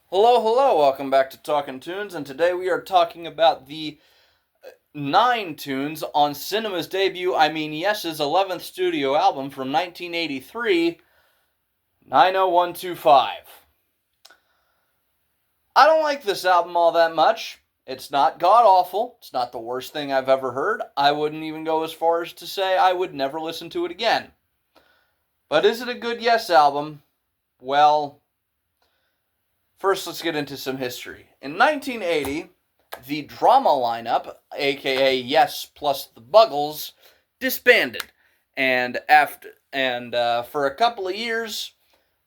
Hello, hello, welcome back to Talking Tunes, and today we are talking about the 9 tunes on Cinema's debut, Yes's 11th studio album from 1983, 90125. I don't like this album all that much. It's not god awful, it's not the worst thing I've ever heard. I wouldn't even go as far as to say I would never listen to it again. But is it a good Yes album? Well, first let's get into some history. In 1980, the drama lineup, aka Yes plus the Buggles, disbanded, and for a couple of years,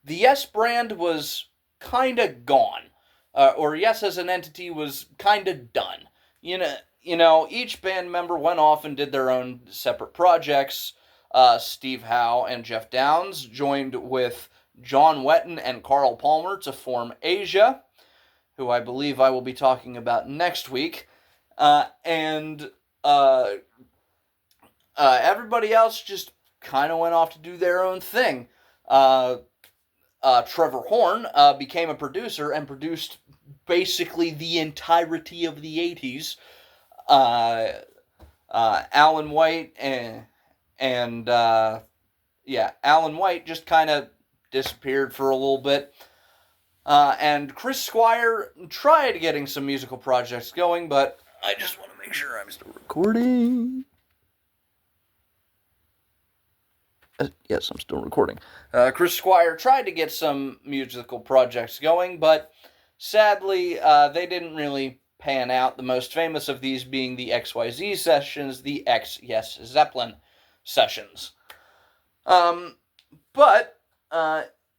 the Yes brand was kind of gone, or Yes as an entity was kind of done. Each band member went off and did their own separate projects. Steve Howe and Jeff Downs joined with John Wetton and Carl Palmer to form Asia, who I believe I will be talking about next week. And everybody else just kind of went off to do their own thing. Trevor Horn became a producer and produced basically the entirety of the 80s. Alan White Alan White just kind of disappeared for a little bit. And Chris Squire tried getting some musical projects going, but I just want to make sure I'm still recording. Yes, I'm still recording. Chris Squire tried to get some musical projects going, but sadly, they didn't really pan out. The most famous of these being the XYZ sessions, the Yes Zeppelin sessions. But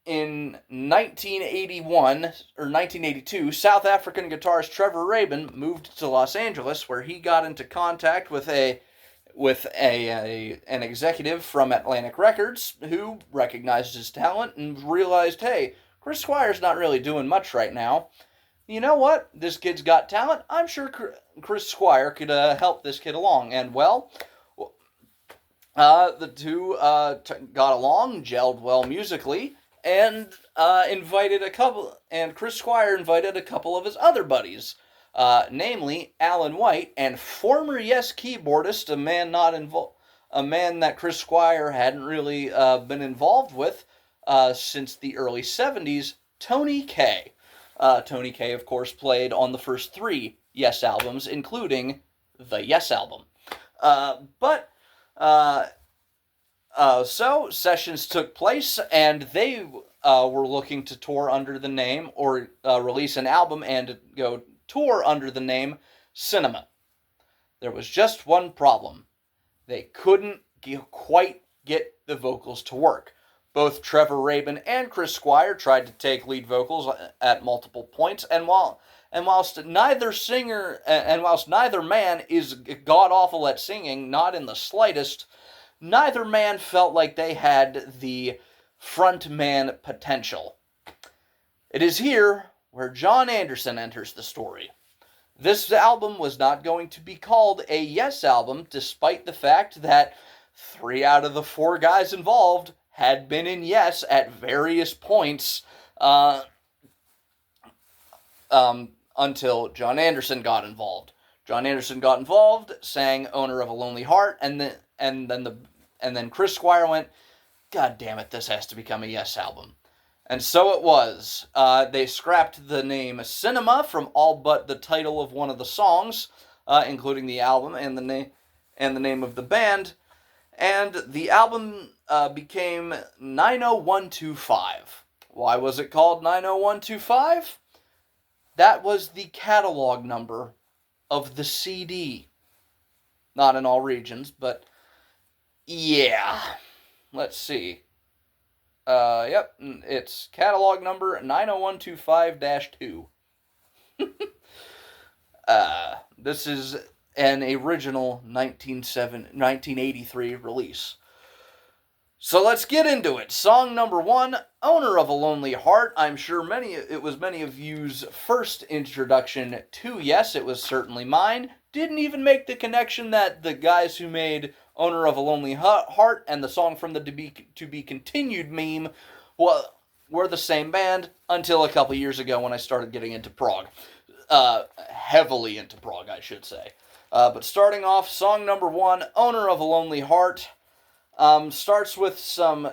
in 1981 or 1982, South African guitarist Trevor Rabin moved to Los Angeles, where he got into contact with an executive from Atlantic Records who recognized his talent and realized, hey, Chris Squire's not really doing much right now. You know what? This kid's got talent. I'm sure Chris Squire could help this kid along. And well, the two got along, gelled well musically, and Chris Squire invited a couple of his other buddies, namely Alan White and former Yes keyboardist, a man that Chris Squire hadn't really been involved with since the early 70s, Tony Kaye. Tony Kaye, of course, played on the first 3 Yes albums, including the Yes album. So sessions took place, and they were looking to tour under the name, or release an album and go tour under the name Cinema. There was just one problem. They couldn't quite get the vocals to work. Both Trevor Rabin and Chris Squire tried to take lead vocals at multiple points, and whilst neither man is god awful at singing, not in the slightest, neither man felt like they had the frontman potential. It is here where Jon Anderson enters the story. This album was not going to be called a Yes album, despite the fact that 3 out of the 4 guys involved had been in Yes at various points until Jon Anderson got involved. Jon Anderson got involved, sang "Owner of a Lonely Heart," and then Chris Squire went, "God damn it, this has to become a Yes album." And so it was. They scrapped the name Cinema from all but the title of one of the songs, including the album and the name of the band, and the album became 90125. Why was it called 90125? That was the catalog number of the CD. Not in all regions, but yeah. Let's see. Yep, it's catalog number 90125-2. This is an original 1983 release. So let's get into it. Song number 1, "Owner of a Lonely Heart." I'm sure it was many of you's first introduction to Yes. It was certainly mine. Didn't even make the connection that the guys who made "Owner of a Lonely Heart" and the song from the To Be Continued meme, well, were the same band until a couple years ago when I started getting into prog. Heavily into prog, I should say. But starting off, song number 1, Owner of a Lonely Heart, starts with some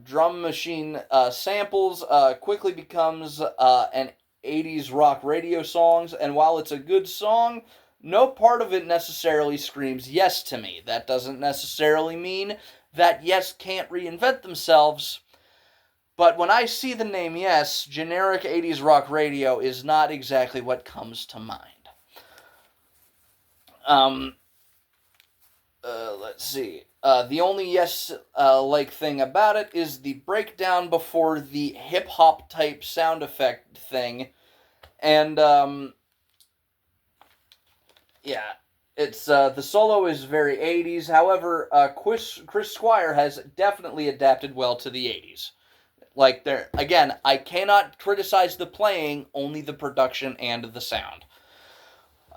drum machine samples, quickly becomes an 80s rock radio song, and while it's a good song, no part of it necessarily screams Yes to me. That doesn't necessarily mean that Yes can't reinvent themselves, but when I see the name Yes, generic 80s rock radio is not exactly what comes to mind. Let's see. The only Yes-like thing about it is the breakdown before the hip-hop type sound effect thing. And, yeah, it's, the solo is very 80s. However, Chris Squire has definitely adapted well to the 80s. Like, there, again, I cannot criticize the playing, only the production and the sound.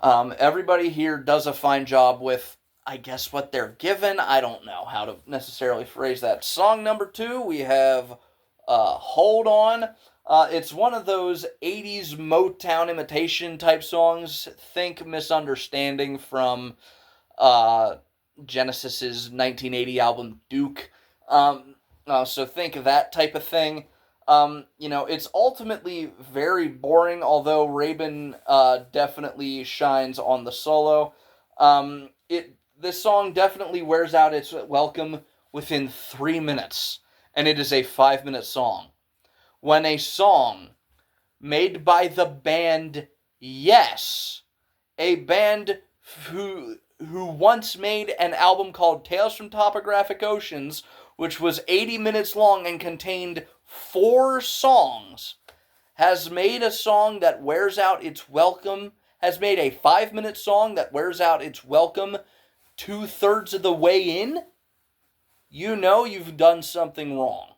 Everybody here does a fine job with, I guess, what they're given. I don't know how to necessarily phrase that. Song number 2, we have Hold On. It's one of those 80s Motown imitation type songs. Think Misunderstanding from Genesis's 1980 album Duke. So think of that type of thing. It's ultimately very boring, although Rabin definitely shines on the solo. This song definitely wears out its welcome within 3 minutes, and it is a 5-minute song. When a song made by the band Yes, a band who once made an album called Tales from Topographic Oceans, which was 80 minutes long and contained 4 songs, has made a song that wears out its welcome, has made a 5-minute song that wears out its welcome 2/3 of the way in, you know you've done something wrong.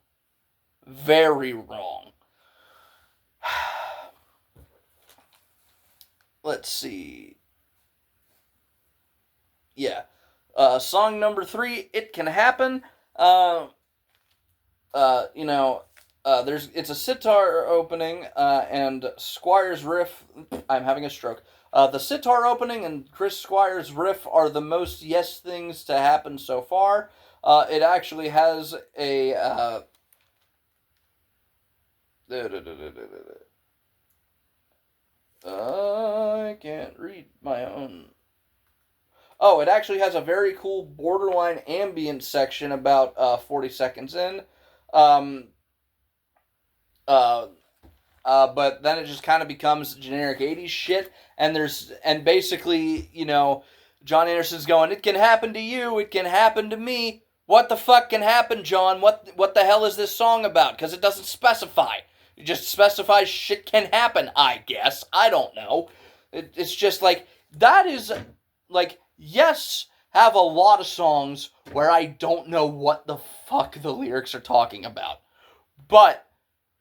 Very wrong. Let's see. Yeah. Song number 3, It Can Happen. It's a sitar opening, and Squire's riff, I'm having a stroke. The sitar opening and Chris Squire's riff are the most Yes things to happen so far. It actually has a, I can't read my own. Oh, it actually has a very cool borderline ambient section about 40 seconds in. But then it just kind of becomes generic 80s shit, and basically, John Anderson's going, it can happen to you, it can happen to me. What the fuck can happen, John? What the hell is this song about? Because it doesn't specify. It just specifies shit can happen, I guess. I don't know. It's just like, that is, like, Yes have a lot of songs where I don't know what the fuck the lyrics are talking about. But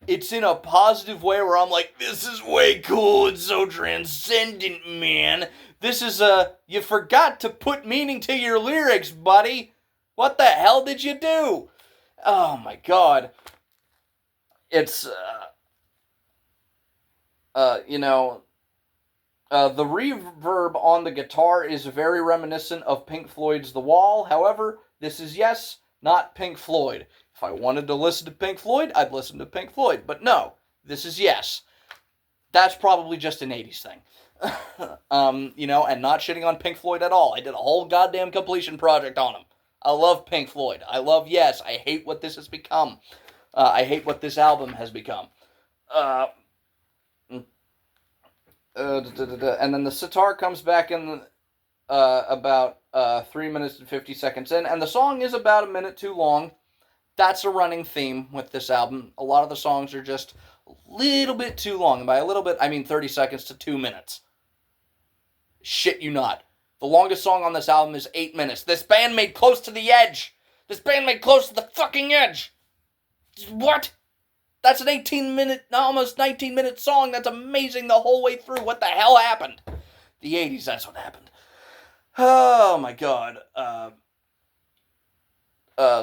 it's in a positive way where I'm like, this is way cool, it's so transcendent, man. This is you forgot to put meaning to your lyrics, buddy. What the hell did you do? Oh my god. It's, the reverb on the guitar is very reminiscent of Pink Floyd's The Wall. However, this is Yes, not Pink Floyd. If I wanted to listen to Pink Floyd, I'd listen to Pink Floyd. But no, this is Yes. That's probably just an 80s thing. And not shitting on Pink Floyd at all. I did a whole goddamn completion project on them. I love Pink Floyd. I love Yes. I hate what this has become. I hate what this album has become. And then the sitar comes back in about 3 minutes and 50 seconds in, and the song is about a minute too long. That's a running theme with this album. A lot of the songs are just a little bit too long. And by a little bit, I mean 30 seconds to 2 minutes. Shit you not. The longest song on this album is 8 minutes. This band made Close to the Edge. This band made Close to the fucking Edge. What? That's an 18-minute, almost 19-minute song. That's amazing the whole way through. What the hell happened? The 80s, that's what happened. Oh, my God.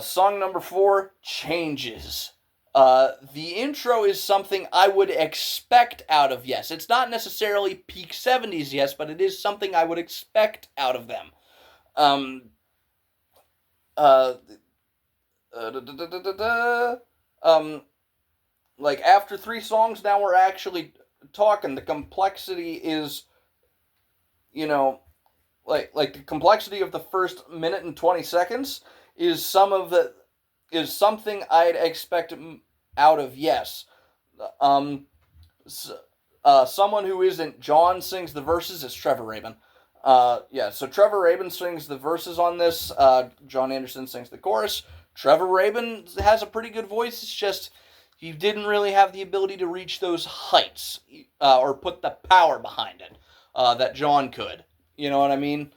Song number 4, Changes. The intro is something I would expect out of Yes. It's not necessarily peak 70s Yes, but it is something I would expect out of them. Um, uh, like after 3 songs, now we're actually talking. The complexity is, you know, like the complexity of the first minute and 20 seconds is something I'd expect out of Yes. Someone who isn't John sings the verses is Trevor Rabin. So Trevor Rabin sings the verses on this. John Anderson sings the chorus. Trevor Rabin has a pretty good voice. It's just he didn't really have the ability to reach those heights or put the power behind it that John could. You know what I mean?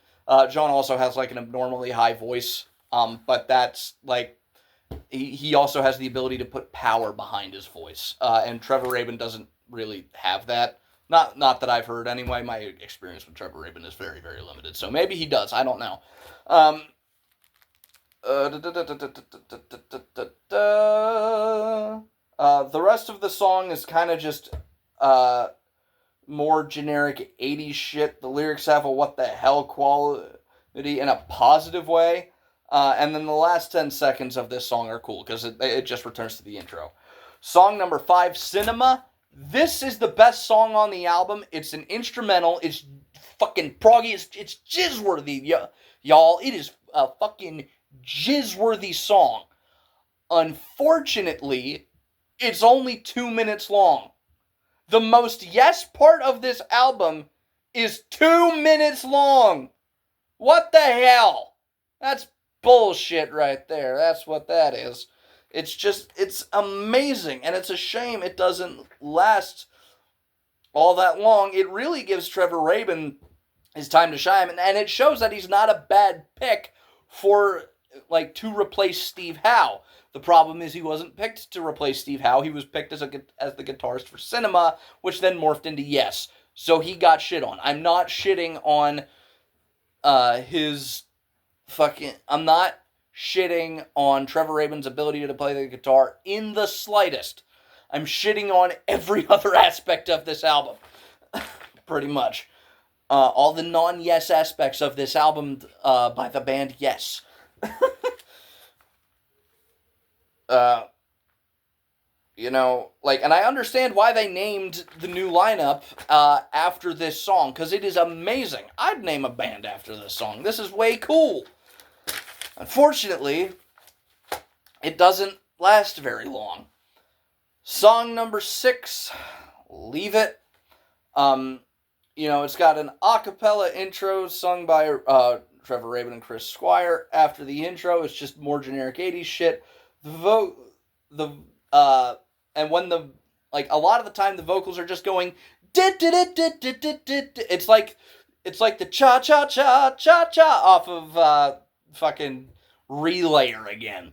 John also has like an abnormally high voice, but that's like he also has the ability to put power behind his voice, and Trevor Rabin doesn't really have that. Not that I've heard anyway. My experience with Trevor Rabin is very, very limited, so maybe he does. I don't know. The rest of the song is kind of just more generic 80s shit. The lyrics have a what the hell quality in a positive way. And then the last 10 seconds of this song are cool because it just returns to the intro. Song number 5, Cinema. This is the best song on the album. It's an instrumental. It's fucking proggy. It's jizz-worthy, y'all. It is a fucking jizz-worthy song. Unfortunately, it's only 2 minutes long. The most Yes part of this album is 2 minutes long. What the hell? That's bullshit right there. That's what that is. It's amazing, and it's a shame it doesn't last all that long. It really gives Trevor Rabin his time to shine, and it shows that he's not a bad pick for, like, to replace Steve Howe. The problem is he wasn't picked to replace Steve Howe. He was picked as the guitarist for Cinema, which then morphed into Yes. So he got shit on. I'm not shitting on I'm not shitting on Trevor Rabin's ability to play the guitar in the slightest. I'm shitting on every other aspect of this album. Pretty much. All the non-Yes aspects of this album by the band Yes. And I understand why they named the new lineup after this song, because it is amazing. I'd name a band after this song. This is way cool. Unfortunately, it doesn't last very long. Song number 6, Leave It. It's got an a cappella intro sung by Trevor Rabin and Chris Squire. After the intro, it's just more generic 80s shit. And when a lot of the time the vocals are just going it's like the cha cha cha cha cha off of fucking Relayer again.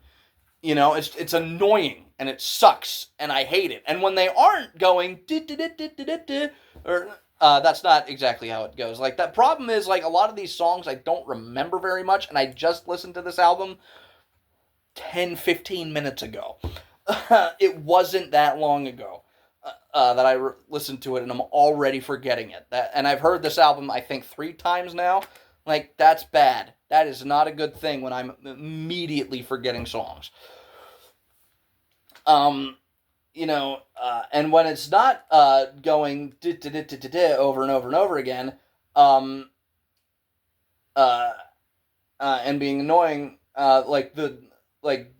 It's annoying and it sucks and I hate it. And when they aren't going that's not exactly how it goes. Like, that problem is, like, a lot of these songs I don't remember very much, and I just listened to this album 10-15 minutes ago. It wasn't that long ago that I listened to it, and I'm already forgetting it. And I've heard this album, I think, 3 times now. Like, that's bad. That is not a good thing when I'm immediately forgetting songs. And when it's not going over and over and over again, and being annoying, the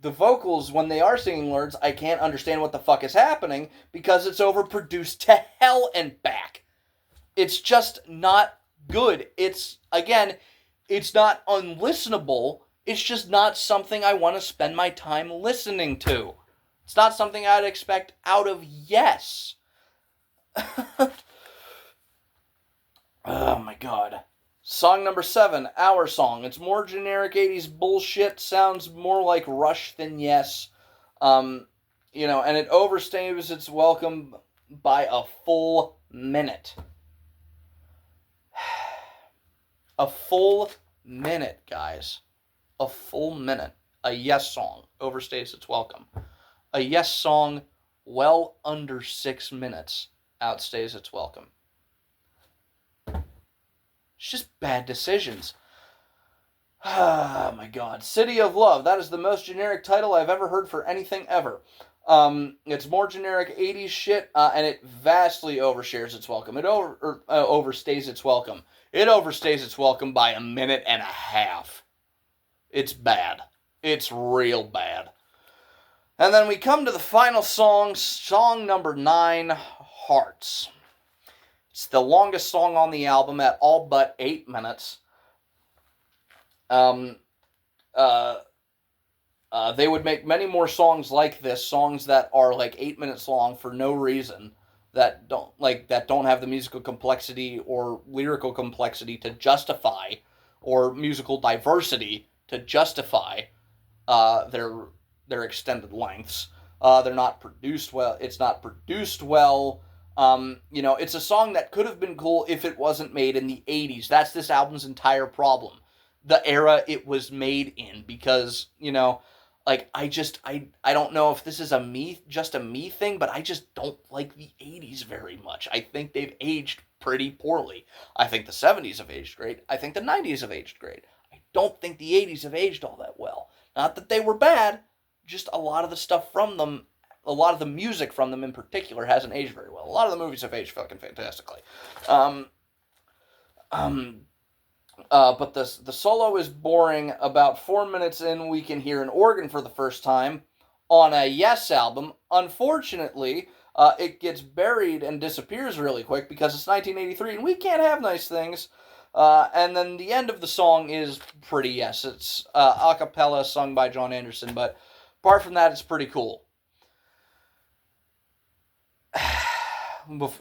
vocals, when they are singing words, I can't understand what the fuck is happening because it's overproduced to hell and back. It's just not good. It's not unlistenable. It's just not something I want to spend my time listening to. It's not something I'd expect out of Yes. Oh my god. Song number 7, Our Song. It's more generic 80s bullshit. Sounds more like Rush than Yes. And it overstays its welcome by a full minute. A full minute, guys. A full minute. A Yes song overstays its welcome. A Yes song well under 6 minutes outstays its welcome. It's just bad decisions. Oh my god. City of Love. That is the most generic title I've ever heard for anything ever. It's more generic 80s shit, and it vastly overshares its welcome. It overstays its welcome. It overstays its welcome by a minute and a half. It's bad. It's real bad. And then we come to the final song number 9, Hearts. It's the longest song on the album at all but 8 minutes. They would make many more songs like this, songs that are like 8 minutes long for no reason, that don't have the musical complexity or lyrical complexity to justify, or musical diversity to justify their extended lengths. They're not produced well. It's not produced well. It's a song that could have been cool if it wasn't made in the 80s. That's this album's entire problem. The era it was made in, because, I don't know if this is just a me thing, but I just don't like the 80s very much. I think they've aged pretty poorly. I think the 70s have aged great. I think the 90s have aged great. I don't think the 80s have aged all that well. Not that they were bad, just a lot of the stuff from them, a lot of the music from them in particular hasn't aged very well. A lot of the movies have aged fucking fantastically. But the solo is boring. About 4 minutes in, we can hear an organ for the first time on a Yes album. Unfortunately, it gets buried and disappears really quick because it's 1983 and we can't have nice things. And then the end of the song is pretty Yes. It's a cappella sung by Jon Anderson, but apart from that, it's pretty cool.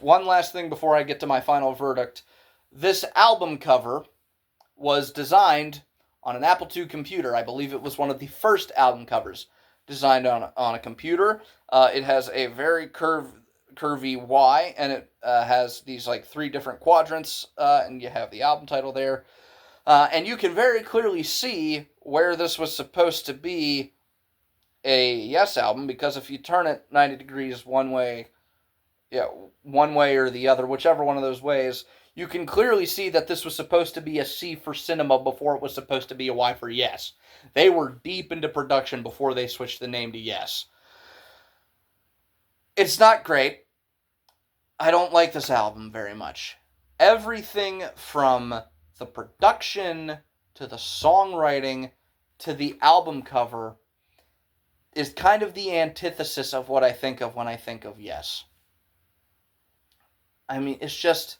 One last thing before I get to my final verdict. This album cover was designed on an Apple II computer. I believe it was one of the first album covers designed on a computer. It has a very curvy Y, and it has these 3 different quadrants, and you have the album title there. And you can very clearly see where this was supposed to be a Yes album, because if you turn it 90 degrees one way or the other, whichever one of those ways, you can clearly see that this was supposed to be a C for cinema before it was supposed to be a Y for Yes. They were deep into production before they switched the name to Yes. It's not great. I don't like this album very much. Everything from the production to the songwriting to the album cover is kind of the antithesis of what I think of when I think of Yes. I mean, it's just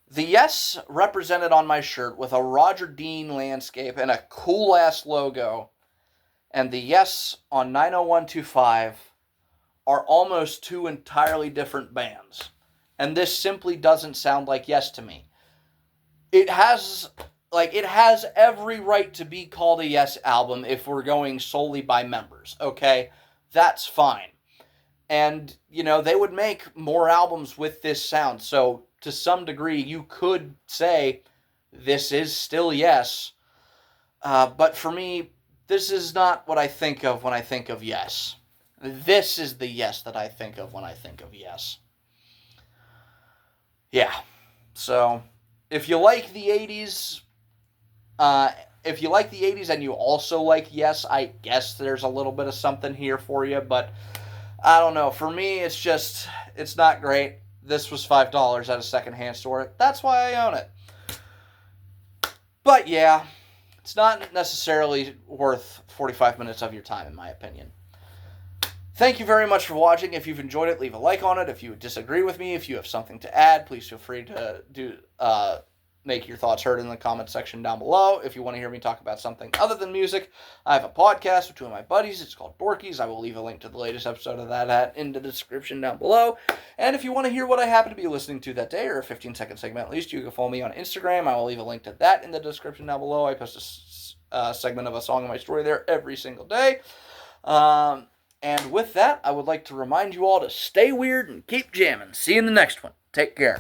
the Yes represented on my shirt with a Roger Dean landscape and a cool-ass logo, and the Yes on 90125 are almost 2 entirely different bands. And this simply doesn't sound like Yes to me. It has every right to be called a Yes album if we're going solely by members, okay? That's fine. And, they would make more albums with this sound, so to some degree, you could say this is still Yes. But for me, this is not what I think of when I think of Yes. This is the Yes that I think of when I think of Yes. Yeah. So, if you like the 80s, and you also like Yes, I guess there's a little bit of something here for you, but I don't know. For me, it's not great. This was $5 at a secondhand store. That's why I own it. But yeah, it's not necessarily worth 45 minutes of your time, in my opinion. Thank you very much for watching. If you've enjoyed it, leave a like on it. If you disagree with me, if you have something to add, please feel free to make your thoughts heard in the comment section down below. If you want to hear me talk about something other than music, I have a podcast with 2 of my buddies. It's called Dorkies. I will leave a link to the latest episode of that in the description down below. And if you want to hear what I happen to be listening to that day, or a 15-second segment at least, you can follow me on Instagram. I will leave a link to that in the description down below. I post a segment of a song in my story there every single day. And with that, I would like to remind you all to stay weird and keep jamming. See you in the next one. Take care.